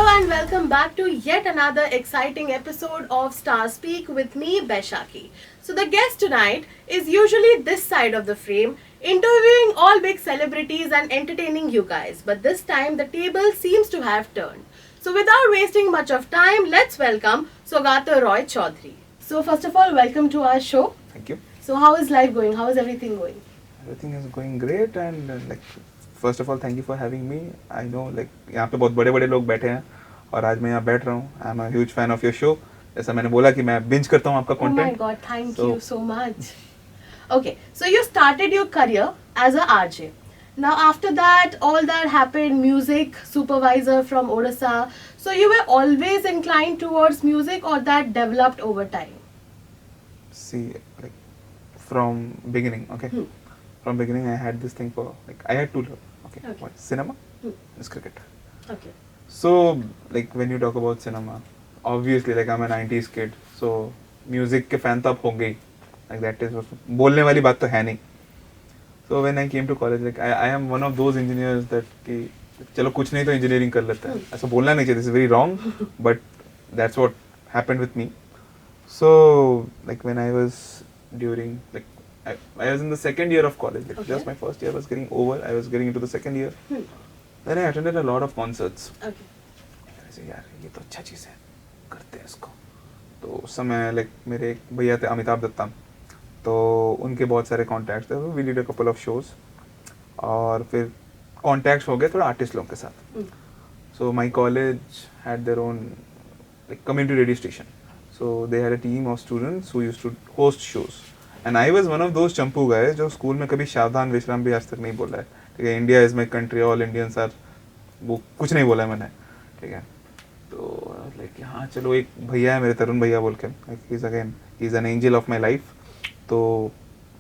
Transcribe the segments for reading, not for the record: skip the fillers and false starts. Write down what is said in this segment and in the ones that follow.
and welcome back to yet another exciting episode of Star Speak with me, Baishaki. So, the guest tonight is usually this side of the frame, interviewing all big celebrities and entertaining you guys. But this time, the table seems to have turned. So, without wasting much of time, let's welcome Sogata Roy Chaudhary. So, first of all, welcome to our show. Thank you. So, how is life going? How is everything going? Everything is going great and first of all thank you for having me. I know यहाँ पे बहुत बड़े बड़े लोग बैठे हैं और आज मैं यहाँ बैठ रहा हूँ. I am a huge fan of your show. जैसा मैंने बोला कि मैं बिंज करता हूँ आपका content. Oh my god, thank you so much. Okay, so you started your career as a RJ. Now after that, all that happened, music supervisor from Odisha. So you were always inclined towards music or that developed over time? See, from beginning, okay. From beginning I had this thing for I had two love. Okay. One, cinema, is cricket. Okay. So when you talk about cinema, obviously I'm a 90s kid, so music के fan तो आप होंगे ही. That is बोलने वाली बात तो है नहीं. So when I came to college, I am one of those engineers that कि चलो कुछ नहीं तो engineering कर लेते हैं. ऐसा बोलना नहीं चाहिए. This is very wrong, but that's what happened with me. So when I was during I was in the second year of college. Just my first year was getting over. I was getting into the second year. Then I attended a lot of concerts. Okay. I said, यार ये तो अच्छा चीज़ है, करते हैं इसको. तो उस समय मेरे एक भैया थे अमिताभ दत्ता, तो उनके बहुत सारे कॉन्टैक्ट्स थे. We did a couple of shows और फिर कॉन्टैक्ट्स हो गए थोड़ा आर्टिस्ट लोगों के साथ. So my college had their own community radio station. So they had a team of students who used to host shows. And I was one of those चंपू guys जो स्कूल में कभी सावधान विश्राम भी आज तक नहीं बोला है. ठीक है, India is my country, all Indians are, वो कुछ नहीं बोला है मैंने. ठीक है, तो हाँ चलो एक भैया है मेरे, तरुण भैया बोल के, he is an angel of my life. तो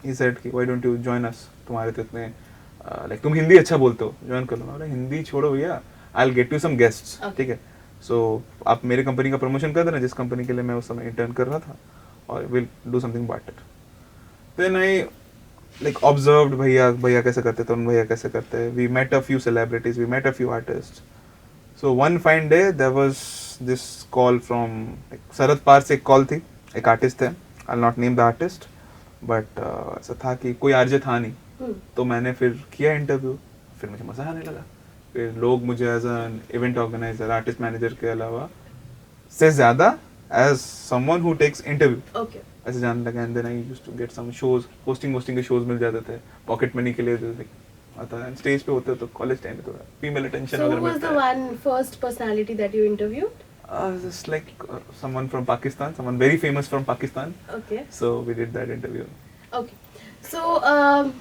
ही सेड कि why don't you join us, तुम्हारे तो इतने तुम हिंदी अच्छा बोलते हो, ज्वाइन कर लो. मैं बोला हिंदी छोड़ो भैया, I will get you some guests. ठीक है, सो आप मेरे कंपनी का प्रमोशन कर देना जिस कंपनी के लिए मैं उस समय इंटर्न कर रहा था, और will do something about it. Then I observed भैया कैसे करते थे, उन भैया कैसे करते हैं. We met a few celebrities, we met a few artists. So one fine day there was this call from सरद पार से एक कॉल थी, एक आर्टिस्ट थे, I'll not name the artist, but ऐसा था कि कोई आरजे था नहीं. तो मैंने फिर किया इंटरव्यू, फिर मुझे मज़ा आने लगा. फिर लोग मुझे as an event organiser, artist manager के अलावा से ज़्यादा as someone who takes interview ऐसे जानने लगा. And then I used to get some shows, hosting के शोज मिल जाते थे पॉकेट मनी के लिए. आता है स्टेज पे होते तो कॉलेज टाइम में थोड़ा फीमेल अटेंशन वगैरह मिलता है. So who was the one first personality that you interviewed? Just someone from Pakistan, someone very famous from Pakistan. Okay. So we did that interview. Okay. So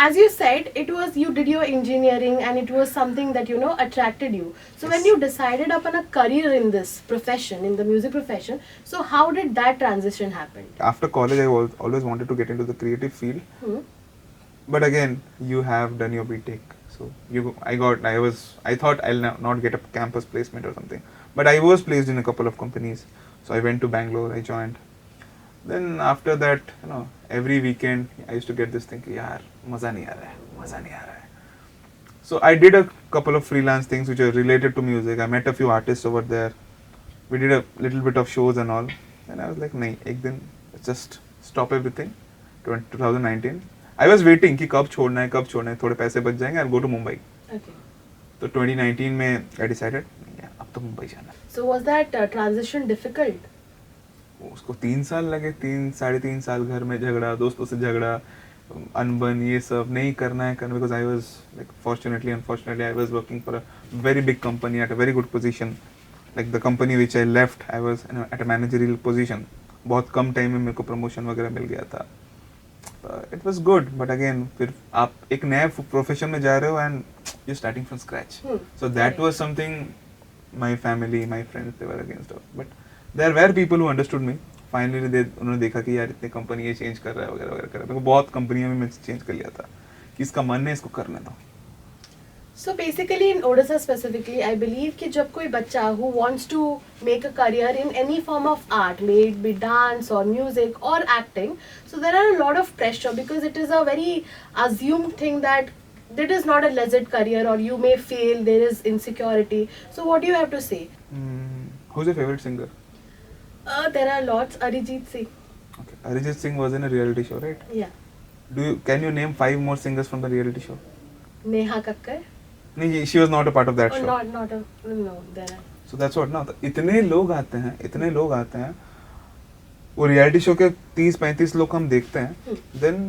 as you said, it was you did your engineering and it was something that attracted you. So Yes. when you decided upon a career in this profession, in the music profession, so how did that transition happen? After college, I always wanted to get into the creative field. But again, you have done your BTech, so I thought I'll not get a campus placement or something. But I was placed in a couple of companies, so I went to Bangalore. I joined. Then after that, every weekend I used to get this thing कि यार मज़ा नहीं आ रहा है. So I did a couple of freelance things which are related to music. I met a few artists over there. We did a little bit of shows and all. And I was like नहीं, एक दिन just stop everything. 2019. I was waiting कि कब छोड़ना है, थोड़े पैसे बच जाएंगे, I'll go to Mumbai. Okay. तो 2019 में I decided अब तो मुंबई जाना है. So was that transition difficult? उसको 3 साल लगे, 3-3.5 साल घर में झगड़ा, दोस्तों से झगड़ा, अनबन, ये सब नहीं करना है because I was unfortunately I was working for a very big company at a very good position. The company which I left, I was at a managerial position. बहुत कम टाइम में मेरे को प्रमोशन वगैरह मिल गया था. It was good, but again फिर आप एक नए प्रोफेशन में जा रहे हो and you're starting from scratch. So that was something my family, my friends, they were against it. But there were people who understood me. Finally उन्होंने देखा कि यार इतने कंपनी ये चेंज कर रहा है वगैरह कर रहा है. मेरे को बहुत कंपनियों में मैं चेंज कर लिया था कि इसका मन है इसको करने दो. So basically in Odisha specifically, I believe कि जब कोई बच्चा who wants to make a career in any form of art, may it be dance or music or acting, so there are a lot of pressure because it is a very assumed thing that it is not a legit career or you may fail, there is insecurity. So what do you have to say? Who's your favorite singer? There are lots. Arijit Singh. Okay, Arijit Singh was in a reality show, right? Yeah. Can you name 5 more singers from the reality show? Neha Kakkar. नहीं, she was not a part of that Oh, show. not a no. There are. So that's what ना, इतने लोग आते हैं वो reality show के 30-35 लोग हम देखते हैं, then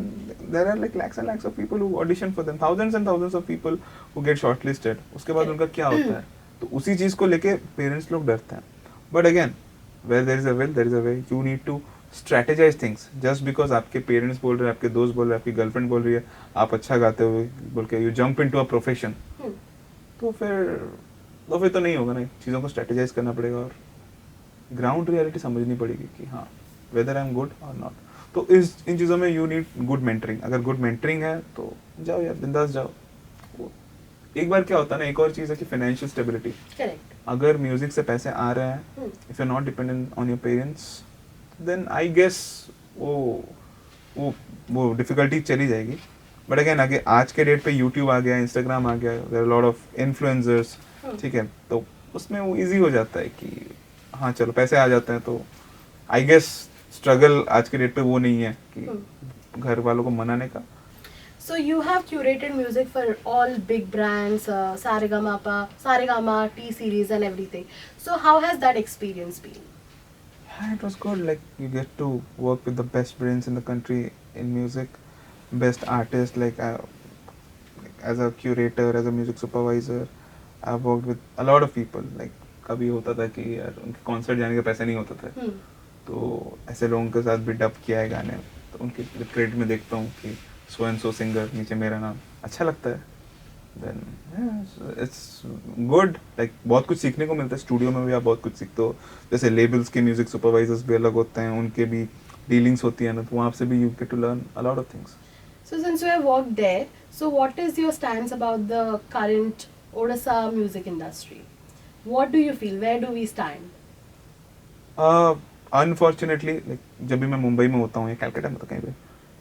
there are like lakhs and lakhs of people who audition for them, thousands and thousands of people who get shortlisted. उसके बाद उनका क्या होता है, तो उसी चीज को लेके पेरेंट्स लोग डरते हैं. But again, where there is a will, there is a way. You need to strategize things. Just because आपके पेरेंट्स बोल रहे हैं, आपके दोस्त बोल रहे हैं, आपकी गर्लफ्रेंड बोल रही है आप अच्छा गाते हो बोल के you jump into a profession, तो फिर तो नहीं होगा ना. चीज़ों को स्ट्रेटेजाइज करना पड़ेगा और ग्राउंड रियलिटी समझनी पड़ेगी कि हाँ वेदर आई एम गुड और नॉट. तो इन चीज़ों में यू नीड गुड मेंटरिंग. अगर गुड मेंटरिंग है तो जाओ यार, बिंदास जाओ. एक बार क्या होता है ना, एक और चीज़ है कि फाइनेंशियल स्टेबिलिटी. करेक्ट. अगर म्यूजिक से पैसे आ रहे हैं, if you not dependent on your parents, then I guess वो डिफिकल्टी चली जाएगी. बट अगेन आगे आज के डेट पे यूट्यूब आ गया, इंस्टाग्राम आ गया, there are lot of influencers. ठीक है, तो उसमें वो इजी हो जाता है कि हाँ चलो पैसे आ जाते हैं. तो आई गेस स्ट्रगल आज के डेट पे वो नहीं है कि घर वालों को मनाने का. So you have curated music for all big brands, Saregama, T-Series and everything. So how has that experience been? Yeah, it was good. Like you get to work with the best brains in the country in music, best artists. Like as a curator, as a music supervisor, I've worked with a lot of people. Like कभी होता था कि यार उनके concert जाने के पैसे नहीं होते थे, तो ऐसे लोगों के साथ भी डब किया है गाने. तो उनके क्रेडिट में देखता हूँ कि सो एंड सो सिंगर, नीचे मेरा नाम, अच्छा लगता है. Then it's good. लाइक बहुत कुछ सीखने को मिलता है. स्टूडियो में भी आप बहुत कुछ सीखते हो. जैसे लेबल्स के म्यूजिक सुपरवाइजर्स भी अलग होते हैं, उनके भी डीलिंग्स होती है ना, तो वहाँ से भी you get to learn a lot of things. So since you have worked there, so what is your stance about the current Odisha music industry? What do you feel? Where do we stand? Unfortunately like जब भी मैं मुंबई में होता हूँ या कैलकाटा में, तो कहीं पे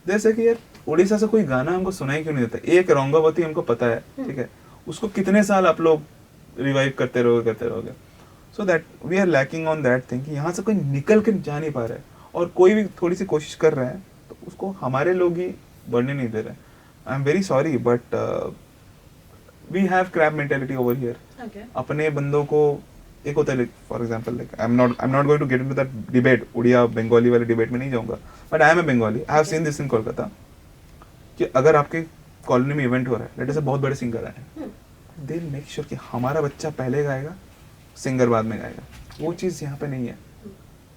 जैसे कि यार उड़ीसा से कोई गाना हमको सुनाई क्यों नहीं देता. एक रंगावती हमको पता है, ठीक है, उसको कितने साल आप लोग रिवाइव करते रहोगे. So that we are lacking on that thing कि यहाँ से कोई निकल के जा नहीं पा रहा है, और कोई भी थोड़ी सी कोशिश कर रहा है तो उसको हमारे लोग ही बढ़ने नहीं दे रहे. I am very sorry but we have crab mentality over here. अपने बंदों को एक होता है, for example like I am not going to get into that debate, Odia Bengali वाले डिबेट में नहीं जाऊंगा. But I am a Bengali, I have seen this in Kolkata कि अगर आपके कॉलोनी में इवेंट हो रहा है, लेट से बहुत बड़े सिंगर आए हैं, दे विल मेक श्योर कि हमारा बच्चा पहले गाएगा, सिंगर बाद में गाएगा. वो चीज़ यहाँ पे नहीं है.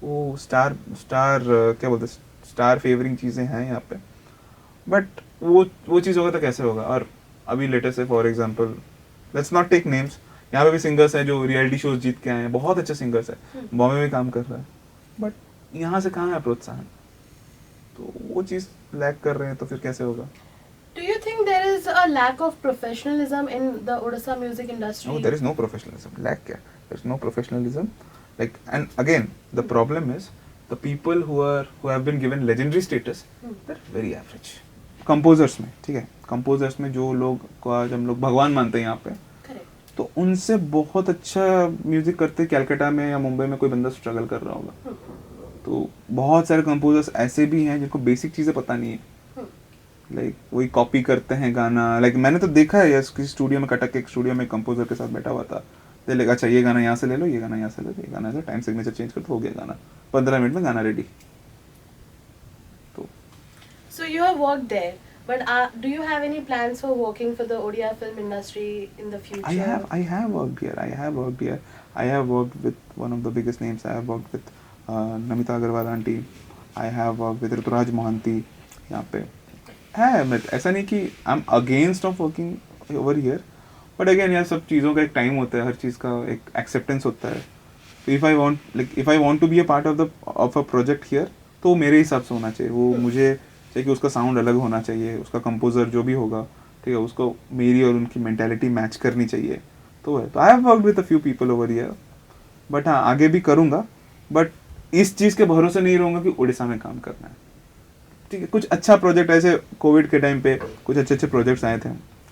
वो स्टार क्या बोलते हैं, स्टार फेवरिंग चीज़ें हैं यहाँ पे. बट वो चीज़ होगा तो कैसे होगा. और अभी लेटेस्ट है, for example let's not take names, यहाँ पे भी सिंगर्स हैं जो रियलिटी शोज जीत के आए हैं, बहुत अच्छे सिंगर्स हैं, बॉम्बे में काम कर रहा है, बट यहाँ से कहाँ है प्रोत्साहन. तो वो चीज़ लैक कर रहे हैं, तो फिर कैसे होगा. Do you think there is a lack of professionalism in the Odisha music industry? No, there is no professionalism. Lack क्या? There is no professionalism. Like, and again, the problem is the people who have been given legendary status, they're very average. Composers में, ठीक है, composers में जो लोग को आज हम लोग भगवान मानते हैं यहाँ पे, तो उनसे बहुत अच्छा म्यूजिक करते कैलकाटा में या मुंबई में कोई बंदा स्ट्रगल कर रहा होगा. तो बहुत सारे कंपोजर्स ऐसे भी हैं जिनको बेसिक चीज़ें पता नहीं है. लाइक वही कॉपी करते हैं गाना. लाइक मैंने तो देखा है यार, किसी स्टूडियो में कटक के एक स्टूडियो में कंपोजर के साथ बैठा हुआ था, तो लेगा अच्छा ये गाना यहाँ से ले लो, ये गाना यहाँ से ले लो, ये गाना से टाइम सिग्नेचर चेंज कर तो हो गया गाना, 15 मिनट में गाना रेडी. तो So you have worked there, but do you have any plans for working for the Odia film industry in the future? I have worked here. I have worked with one of the biggest names. I have worked with Namita Agarwal aunty. I have worked with Rituraj Mohanty. यहाँ पे है, मैं ऐसा नहीं कि I am against of working over here, but again यार सब चीज़ों का एक टाइम होता है, हर चीज़ का एक एक्सेप्टेंस होता है. तो if I want to be a part of a project here, तो मेरे हिसाब से होना चाहिए. वो मुझे चाहिए कि उसका साउंड अलग होना चाहिए, उसका कंपोजर जो भी होगा, ठीक है, उसको मेरी और उनकी मेंटालिटी मैच करनी चाहिए. तो है, तो I have worked with a few people over here, but हाँ आगे भी करूँगा. बट इस चीज़ के भरोसे नहीं रहूँगा कि उड़ीसा में काम करना है. ठीक है, कुछ अच्छा प्रोजेक्ट, ऐसे कोविड के टाइम पे कुछ अच्छे प्रोजेक्ट्स आए थे.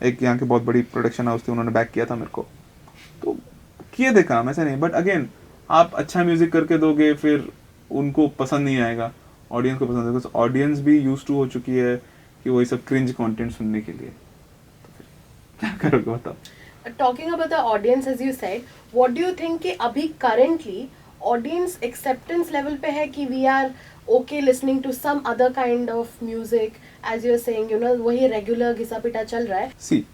एक यहाँ की बहुत बड़ी प्रोडक्शन हाउस थी, उन्होंने बैक किया था मेरे को, तो किए थे काम, ऐसा नहीं, बट अगेन आप अच्छा म्यूजिक करके दोगे फिर उनको पसंद नहीं आएगा, ऑडियंस को पसंद आएगा, ऑडियंस भी यूज टू हो चुकी है कि वही सब क्रिंज कंटेंट सुनने के लिए, तो फिर क्या करोगे बताओ. Talking about the audience, as you said, what do you think कि अभी currently audience acceptance level पे है कि we are okay listening to some other kind of music, as you're saying, you know, वही regular घिसा पिटा चल रहा है. सी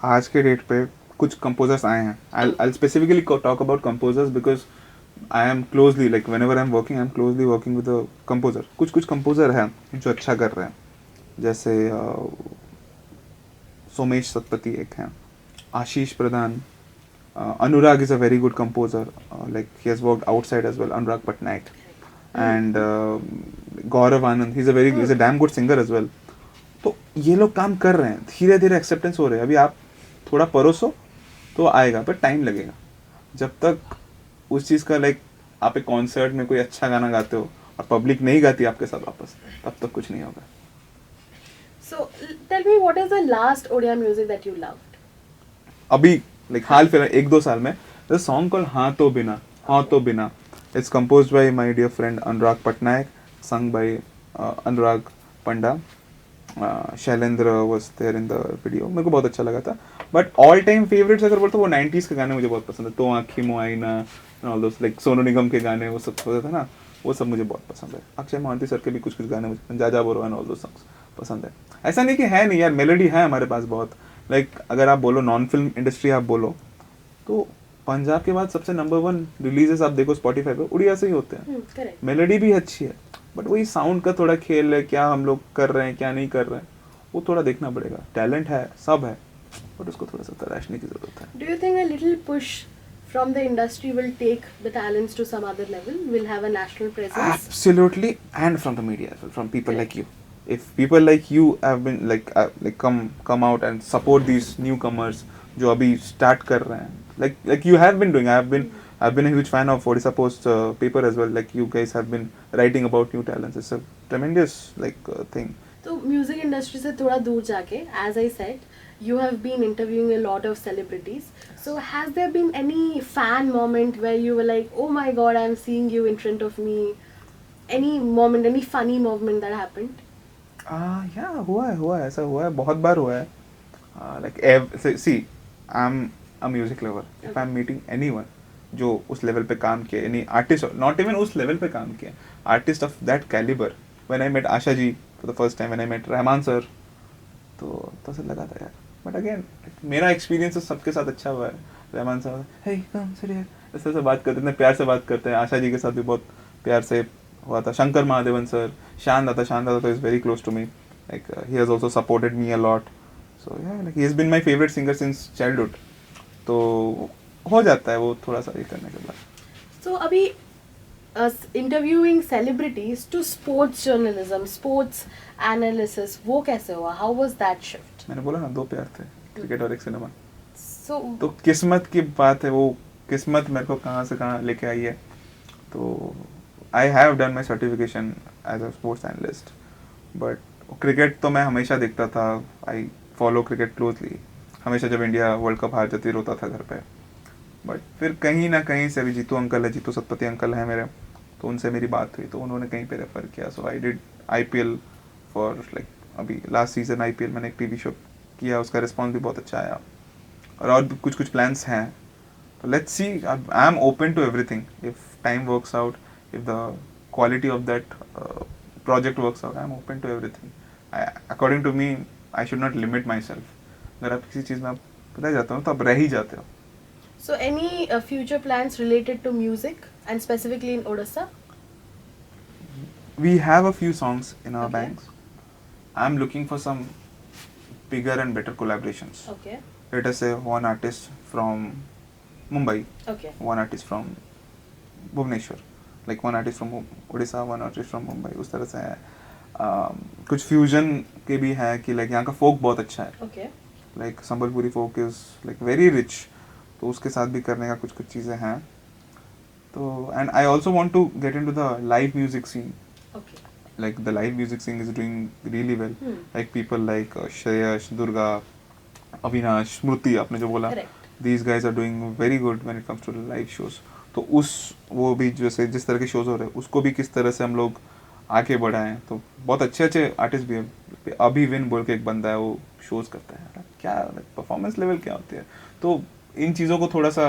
आज के डेट पे कुछ कंपोजर्स आए हैं. I'll specifically talk about composers because I am closely, like whenever I'm working, I'm closely working with a composer. कुछ कंपोजर हैं जो अच्छा कर रहे हैं, जैसे सोमेश सतपति एक हैं, आशीष प्रधान, अनुराग is a very good composer, like he has worked outside as well, Anurag Patnaik, and Gaurav Anand, he's a damn good singer as well. तो ये लोग काम कर रहे हैं, धीरे धीरे एक्सेप्टेंस हो रहे हैं. अभी आप थोड़ा परोसो तो आएगा, पर टाइम लगेगा. जब तक उस चीज़ का लाइक आप एक कॉन्सर्ट में कोई अच्छा गाना गाते हो और पब्लिक नहीं गाती आपके साथ वापस, तब तक कुछ नहीं होगा. So tell me, what is the last Odia music that you loved? अभी लाइक हाल फिलहाल 1-2 साल में सॉन्ग कॉल्ड हाँ तो बिना. It's composed by my dear friend Anurag Patnaik, sung by Anurag Panda. Shailendra was there in the video. मेरे को बहुत अच्छा लगा था. बट ऑल टाइम फेवरेट्स अगर बोलते वो 90s के गाने मुझे बहुत पसंद है. तो आँखी मुआइना, all those like Sonu Nigam के गाने वो सब होते थे ना, वो सब मुझे बहुत पसंद है. अक्षय मोहंती सर के भी कुछ गाने मुझे, जाजा बोरो एंड ऑल दोस सॉन्ग्स पसंद है. ऐसा नहीं कि है नहीं यार, मेलोडी है हमारे पास बहुत. लाइक अगर आप बोलो नॉन फिल्म इंडस्ट्री आप बोलो तो पंजाब के बाद सबसे नंबर 1 रिलीजेस आप देखो स्पॉटिफाई पे उड़िया से ही होते हैं. मेलोडी भी अच्छी है, बट वही साउंड का थोड़ा खेल है, क्या हम लोग कर रहे हैं क्या नहीं कर रहे हैं वो थोड़ा देखना पड़ेगा. टैलेंट है, सब है, बट उसको थोड़ा सा तराशने की जरूरत है. Do you think a little push from the industry will take the talents to some other level, will have a national presence? Absolutely, and from the media as well, from people like you. If people like you have been like come out and support these newcomers जो अभी start कर रहे हैं, like you have been doing. I've been a huge fan of Odisha Post paper as well. Like you guys have been writing about new talents. It's a tremendous thing. तो music industry से थोड़ा दूर जाके, as I said, you have been interviewing a lot of celebrities. So has there been any fan moment where you were like, oh my god, I'm seeing you in front of me? Any moment, any funny moment that happened? Yeah, हुआ है, ऐसा हुआ है, बहुत बार हुआ है. Like see, I'm a music lover. If I'm meeting anyone जो उस लेवल पे काम किया, any artist, not even उस लेवल पे काम किया, artist of that caliber. When I met Asha ji for the first time, when I met Rahman sir, तो ऐसा लगा था यार. But again, मेरा एक्सपीरियंस सबके साथ अच्छा हुआ है. Rahman sir, hey come sit here, ऐसे बात करते हैं, प्यार से बात करते हैं. आशा जी के साथ भी बहुत प्यार से हुआ था. शंकर महादेवन सर, शान दादा is very close to me. Like he has also supported me a lot. So yeah, like he has been my favorite singer since childhood. तो हो जाता है वो थोड़ा सा ये करने के बाद. So अभी interviewing celebrities to sports journalism, sports analysis, वो कैसे हुआ? How was that shift? मैंने बोला ना 2 प्यार थे, क्रिकेट और एक सिनेमा. So तो किस्मत की बात है, वो किस्मत मेरे को कहाँ से कहाँ लेके आई है. तो I have done my certification as a sports analyst, but cricket तो मैं हमेशा देखता था. I follow cricket closely. हमेशा जब इंडिया वर्ल्ड कप हार जाती रोता था घर पे. बट फिर कहीं ना कहीं से अभी जीतू अंकल है, जीतू सतपति अंकल है मेरे, तो उनसे मेरी बात हुई तो उन्होंने कहीं पे रेफर किया. So I did IPL for like अभी लास्ट सीजन IPL मैंने एक टीवी शो किया, उसका रिस्पॉन्स भी बहुत अच्छा आया. और भी कुछ प्लान्स हैं. तो let's see, I am open to everything. If time works out, if the quality of that project works out, I am open to everything. According to me, I should not limit myself. अगर आप किसी चीज़ में आप रह जाते हो तो आप रह ही जाते हो. So any future plans related to music and specifically in Odisha? We have a few songs in our Okay. banks. I'm looking for some bigger and better collaborations. Okay. Let us say one artist from Mumbai, Okay. one artist from Bhubaneswar, like one artist from Odisha, one artist from Mumbai. उस तरह से है. कुछ fusion के भी हैं कि like यहाँ का फोक बहुत अच्छा है. Okay. Like Sambalpuri folk is like very rich. तो उसके साथ भी करने का कुछ चीज़ें हैं. तो and I also want to get into the live music scene. Okay. Like the live music scene is doing really well. Like people like Shreyash, Durga, Avinash, Smruti आपने जो बोला, Correct. these guys are doing very good when it comes to live shows. तो वो भी जैसे जिस तरह के शोज हो रहे हैं उसको भी किस तरह से हम लोग आगे बढ़ाएं, तो बहुत अच्छे अच्छे आर्टिस्ट भी हैं. अभी विन बोल के एक बंदा है, वो शोज करता है, क्या परफॉर्मेंस लेवल क्या होती है. तो इन चीज़ों को थोड़ा सा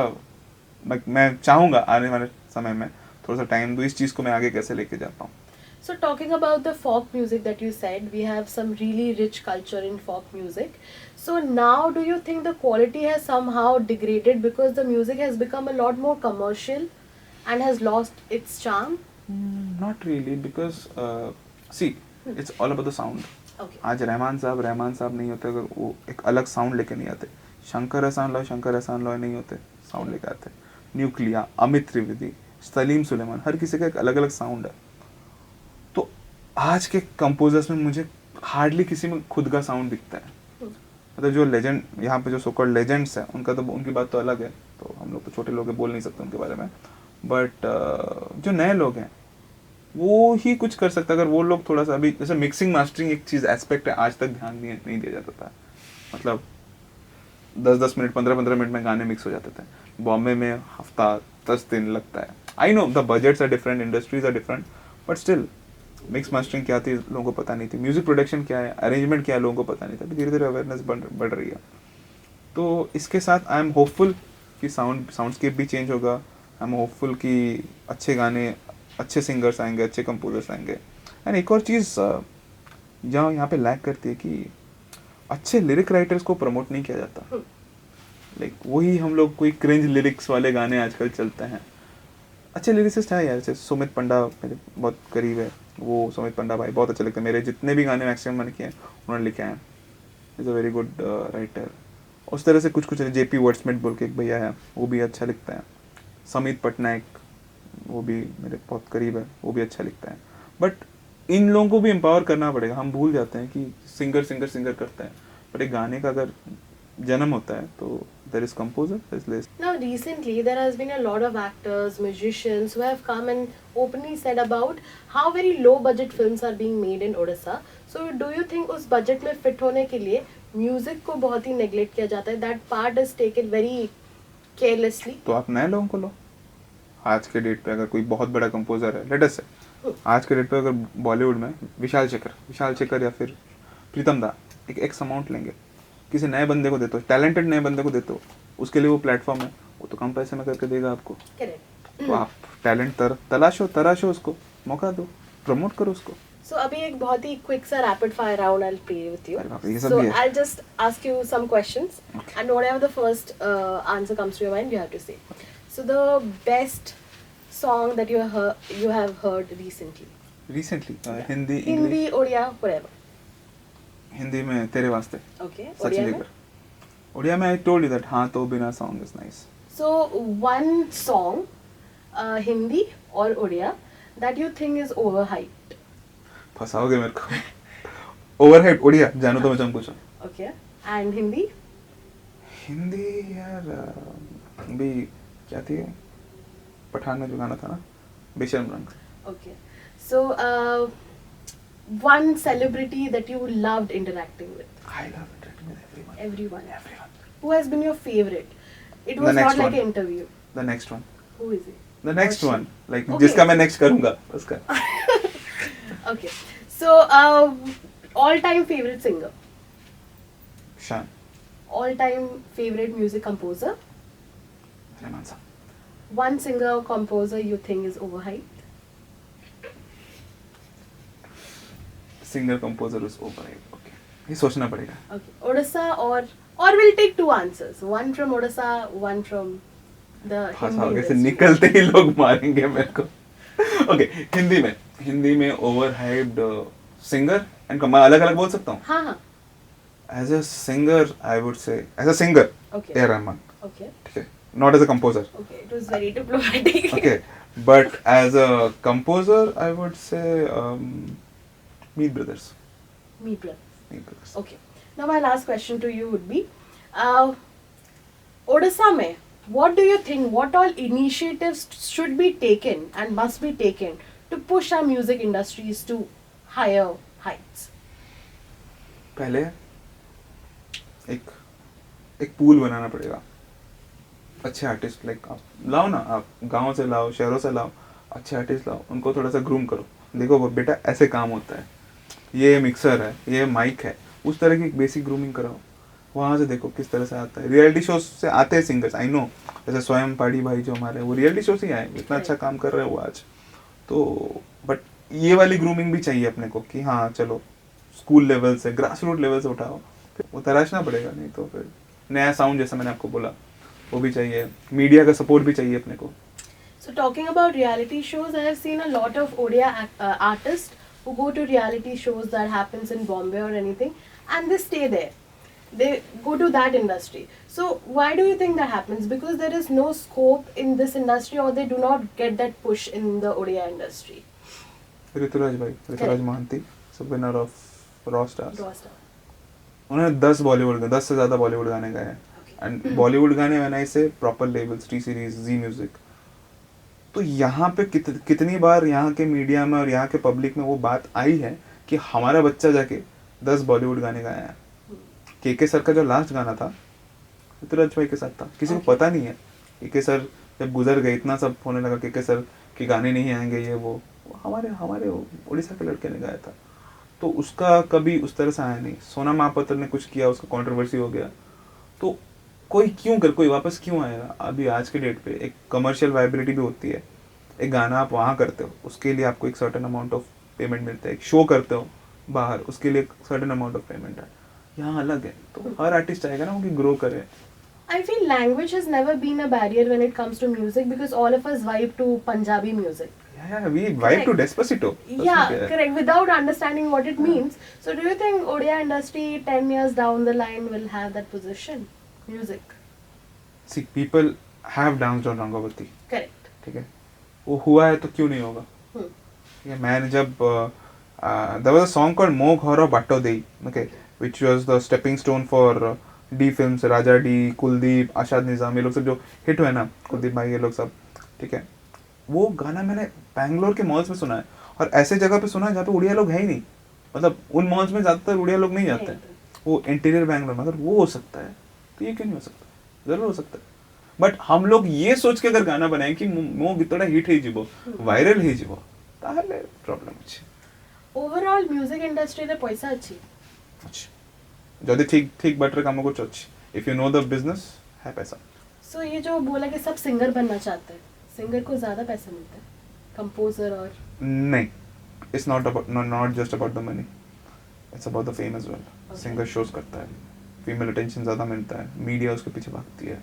मैं चाहूँगा आने वाले समय में थोड़ा सा टाइम दूँ, इस चीज़ को मैं आगे कैसे लेके जा पाऊँ. So talking about the folk music that you said, we have some really rich culture in folk music. So now do you think the quality has somehow degraded because the music has become a lot more commercial and has lost its charm? Not really, because see, it's all about the sound. Okay. आज रहमान साहब नहीं होते अगर वो एक अलग sound लेके नहीं आते. शंकर एहसान लॉय नहीं होते, साउंड लेके आते. न्यूक्लिया, अमित त्रिवेदी, सलीम सुलेमान, हर किसी का एक अलग अलग साउंड है. तो आज के कंपोजर्स में मुझे हार्डली किसी में खुद का साउंड दिखता है. मतलब जो लेजेंड यहाँ पे जो सो कॉल्ड लेजेंड्स हैं उनका तो उनकी बात तो अलग है, तो हम लोग तो छोटे लोग हैं, बोल नहीं सकते उनके बारे में. बट जो नए लोग हैं वो ही कुछ कर सकते हैं. अगर वो लोग थोड़ा सा अभी जैसे मिक्सिंग मास्टरिंग एक चीज़ एस्पेक्ट है, आज तक ध्यान नहीं दिया जाता था. मतलब 10-10 मिनट 15-15 मिनट में गाने मिक्स हो जाते थे. बॉम्बे में हफ्ता 10 दिन लगता है. I know the budgets are different, industries are different, but still mix mastering क्या थी लोगों को पता नहीं थी. म्यूजिक प्रोडक्शन क्या है, अरेंजमेंट क्या है, लोगों को पता नहीं था. धीरे धीरे अवेयरनेस बढ़ रही है. तो इसके साथ आई एम होपफुल कि साउंडस्केप भी चेंज होगा. आई एम होपफुल कि अच्छे गाने, अच्छे सिंगर्स आएंगे, अच्छे कंपोजर्स आएंगे. एंड एक और चीज़ जहाँ यहाँ पे लैक करती है कि अच्छे लिरिक राइटर्स को प्रमोट नहीं किया जाता. लाइक वही हम लोग कोई क्रिंज लिरिक्स वाले गाने आजकल चलते हैं. अच्छे लिरिसिस्ट हैं यार, जैसे सुमित पंडा मेरे बहुत करीब है. वो सुमित पंडा भाई बहुत अच्छे लगते हैं. मेरे जितने भी गाने मैक्सिमम मैंने किए हैं उन्होंने लिखे हैं. Is a very good writer. उस तरह से कुछ जेपी वर्ड्समिथ बोल के एक भैया है, वो भी अच्छा लिखता है. समीत पटनायक, वो भी मेरे बहुत करीब है, वो भी अच्छा लिखता है. बट इन लोगों को भी एम्पावर करना पड़ेगा. हम भूल जाते हैं कि सिंगर करते हैं, बट एक गाने का अगर जन्म होता है तो there is composer, there is list. Now recently there has been a lot of actors, musicians who have come and openly said about how very low budget films are being made in Odisha. So do you think उस budget में fit होने के लिए music को बहुत ही neglect किया जाता है? That part is taken very carelessly. तो आप नए लोगों को लो. आज के डेट पे अगर कोई बहुत बड़ा कंपोजर है, लेट अस से आज के डेट पे अगर बॉलीवुड में विशाल शेखर या फिर प्रीतम दा एक एक्स अमाउंट लेंगे, किसी नए बंदे को देते हो, टैलेंटेड नए बंदे को देते हो, उसके लिए वो प्लेटफॉर्म है, वो तो कम पैसे में करके देगा आपको. तो आप टैलेंट तराशो उसको, मौका दो, प्रमोट करो उसको. So अभी एक बहुत ही quick सा rapid fire round I'll play with you. ये सब So भी है. I'll just ask you some questions, Okay. and whatever the first answer comes to your mind, you have to say. So the best song that you have heard recently. Recently, Hindi, Hindi, English. Odia, whatever. Hindi में तेरे वास्ते, Okay. Sachin Odia में? देकर. उड़िया में I told you that हाँ तो बिना song is nice. So one song, Hindi or Odia, that you think is overhyped. फंसाओगे मेरे को. ओवरहाइप उड़िया जानो तो मैं तुम पूछो. Okay. And Hindi? हिंदी यार भी क्या थी, पठान में जो गाना था ना, बेशर्म रंग. Okay. So one celebrity that you loved interacting with. I love interacting with everyone. Everyone. Who has been your favorite? It The was next not like one. an interview. The next one. Who is it? The next Or she? one. Like Okay. जिसका मैं next करूँगा उसका. Okay. So all-time favorite singer. शान. All-time favorite music composer. Rahman साहब. One singer or composer you think is overhyped. Singer composer उस over है. Okay, ये सोचना पड़ेगा. Okay. Odisha or we'll take two answers. One from Odisha, one from the Hindi फंसाओगे से industry. निकलते ही लोग मारेंगे मेरे को. ओके, हिंदी में ओवर हाइप्ड सिंगर एंड मैं अलग अलग बोल सकता हूँ. हाँ. As a singer I would say as a singer Okay. A Rahman. Okay. ठीक है, not as a composer. Okay. It was very diplomatic. Okay, but as a composer, I would say Meet Brothers. Me brother. Meet Brothers. Okay. Now my last question to you would be, Odisha में, what do you think? What all initiatives should be taken and must be taken to push our music industries to higher heights? पहले एक pool बनाना पड़ेगा अच्छे artist like आप लाओ ना, आप गाँव से लाओ, शहरों से लाओ, अच्छे आर्टिस्ट लाओ, उनको थोड़ा सा ग्रूम करो, देखो वो बेटा ऐसे काम होता है, ये मिक्सर है, ये माइक है, उस तरह की बेसिक ग्रूमिंग कराओ, वहाँ से देखो किस तरह से आता है। रियलिटी शो से आते हैं सिंगर्स, आई नो, जैसे स्वयं पाड़ी भाई जो हमारे, वो रियलिटी शो से ही आए, इतना अच्छा काम कर रहे हैं वो आज। तो बट ये वाली ग्रूमिंग भी चाहिए अपने को कि हाँ चलो स्कूल लेवल से, ग्रास रूट लेवल से उठाओ, फिर वो तराशना पड़ेगा, नहीं तो फिर नया साउंड जैसा मैंने आपको बोला वो भी चाहिए, मीडिया का सपोर्ट भी चाहिए अपने को। So talking about reality shows, I have seen a lot of Odia artists who go to reality shows that happens in Bombay or anything, and they stay there. They go to that industry. So why do you think that happens? Because there is no scope in this industry, or they do not get that push in the Odia industry. Rituraj भाई, Rituraj Mohanty, winner of Raw Stars, Raw star. उन्होंने 10 से ज़्यादा बॉलीवुड गाने गाए हैं। And Bollywood गाने बनाए से प्रॉपर लेवल्स, टी सीरीज, जी म्यूजिक। तो यहाँ पे कितनी बार यहाँ के मीडिया में और यहाँ के पब्लिक में वो बात आई है कि हमारा बच्चा जाके 10 बॉलीवुड गाने गाया है। के सर का जो लास्ट गाना था ऋतुराज भाई के साथ था, किसी को पता नहीं है। के सर जब गुजर गए इतना सब होने लगा के सर के गाने नहीं आएंगे, ये वो हमारे उड़ीसा के लड़के ने गाया था। तो उसका कभी उस तरह से आया नहीं। सोना महापात्र ने कुछ किया, उसका कंट्रोवर्सी हो गया, तो कोई वापस क्यों आएगा। अभी आज के डेट पे एक कमर्शियल वाइबिलिटी भी होती है। एक गाना आप वहाँ करते हो, उसके लिए आपको एक सर्टेन अमाउंट ऑफ पेमेंट मिलता है। एक शो करते हो बाहर, उसके लिए एक सर्टेन अमाउंट ऑफ पेमेंट है। यहाँ अलग है, तो हर आर्टिस्ट चाहेगा ना वो कि ग्रो करे। I feel language has never been a barrier when it comes to music, because all of us vibe to Punjabi music. Yeah, we vibe to Despacito. Yeah, correct. Without understanding what it means. So do you think Odia industry 10 years down the line will have that position? Music. See, people have danced on Rangavati. Correct. ठीक है, वो हुआ है तो क्यों नहीं होगा। ठीक है, मैंने जब there was a song called Mo Ghara Batto Dei, okay, which was the stepping stone for D films, Raja D, Kuldeep, Ashad Nizam, ये लोग सब जो हिट हुए ना, कुलदीप भाई ये लोग सब, ठीक है। वो गाना मैंने बैंगलोर के मॉल्स में सुना है, और ऐसे जगह पे सुना है जहाँ पे उड़िया लोग है ही नहीं। मतलब उन मॉल्स में ज़्यादातर उड़िया लोग नहीं जाते हैं, वो इंटीरियर बैंगलोर में। अगर वो हो सकता है तो ये क्यों नहीं हो सकता, ज़रूर हो सकता है। बट हम लोग ये सोच के अगर गाना बनाए कि मो गितड़ा हिट ही जीवो, वायरल ही जीवो, ताहले प्रॉब्लम अच्छी। ओवरऑल म्यूजिक इंडस्ट्री रे पैसा अच्छी যদি ঠিক বাটার কাম করছো if you know the business है पैसा। सो ये जो बोला कि सब सिंगर बनना चाहते हैं, सिंगर को ज्यादा पैसा मिलता है कंपोजर? और नहीं, it's not just about the money, it's about the fame as well. Singer shows करता है, फीमेल अटेंशन ज्यादा मिलता है, मीडिया उसके पीछे भागती है,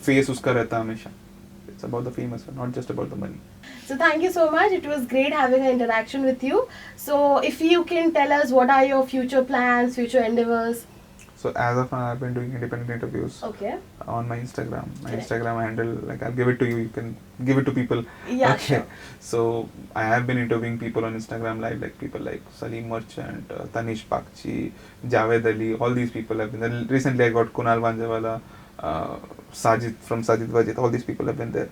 फेस उसका रहता है हमेशा। It's about the fame as well, not just about the money. So thank you so much. It was great having an interaction with you. So if you can tell us what are your future plans, future endeavors? So as of now, I've been doing independent interviews. Okay. On my Instagram. My Correct. Instagram handle, like I'll give it to you. You can give it to people. Yeah, okay. sure. So I have been interviewing people on Instagram Live, like people like Salim Merchant, Tanish Pakchi, Javed Ali. All these people have been there. Recently, I got Kunal Vanjawala, Sajid from Sajid Wajid. All these people have been there.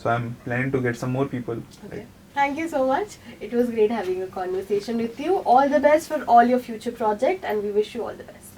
So I'm planning to get some more people. Okay. Thank you so much. It was great having a conversation with you. All the best for all your future project, and we wish you all the best.